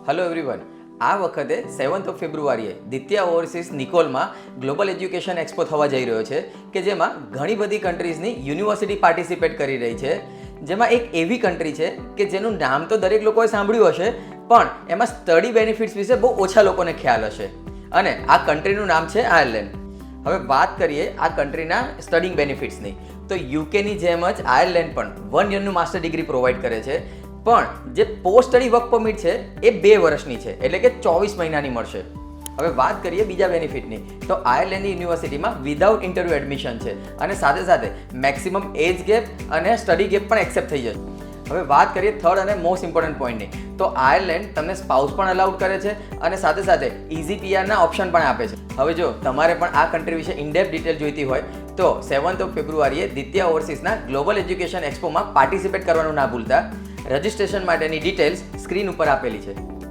Hello everyone, આ વખતે 7th of ફેબ્રુઆરીએ Ditya overseas નિકોલમાં global education expo થવા જઈ રહ્યો છે કે જેમાં ઘણી બધી કન્ટ્રીઝની યુનિવર્સિટી પાર્ટિસિપેટ કરી રહી છે. જેમાં એક એવી કન્ટ્રી છે કે જેનું નામ તો દરેક લોકોએ સાંભળ્યું હશે, પણ એમાં સ્ટડી બેનિફિટ્સ વિશે બહુ ઓછા લોકોને ખ્યાલ હશે. અને આ કન્ટ્રીનું નામ છે આયર્લેન્ડ. હવે વાત કરીએ આ કન્ટ્રીના સ્ટડિંગ બેનિફિટ્સની, તો યુકેની જેમ જ આયર્લેન્ડ પણ 1 યરનું માસ્ટર ડિગ્રી પ્રોવાઈડ કરે છે. પણ જે પોસ્ટ સ્ટડી વર્ક પરમિટ છે એ 2 વર્ષની છે, એટલે કે 24 મહિનાની મળશે. હવે વાત કરીએ બીજા બેનિફિટની, તો આયર્લેન્ડની યુનિવર્સિટીમાં વિધાઉટ ઇન્ટરવ્યુ એડમિશન છે અને સાથે સાથે મેક્સિમમ એજ ગેપ અને સ્ટડી ગેપ પણ એક્સેપ્ટ થઈ જશે. હવે વાત કરીએ થર્ડ અને મોસ્ટ ઇમ્પોર્ટન્ટ પોઈન્ટની, તો આયર્લેન્ડ તમને સ્પાઉસ પણ અલાઉડ કરે છે અને સાથે સાથે ઇઝી પીઆરના ઓપ્શન પણ આપે છે. હવે જો તમારે પણ આ કન્ટ્રી વિશે ઇનડેપ્થ ડિટેલ જોઈતી હોય તો 7th ઓફ ફેબ્રુઆરીએ દિત્યા ઓવરસીઝના ગ્લોબલ એજ્યુકેશન એક્સપોમાં પાર્ટિસિપેટ કરવાનું ના ભૂલતા. રજિસ્ટ્રેશન માટેની ડિટેલ્સ સ્ક્રીન ઉપર આપેલી છે.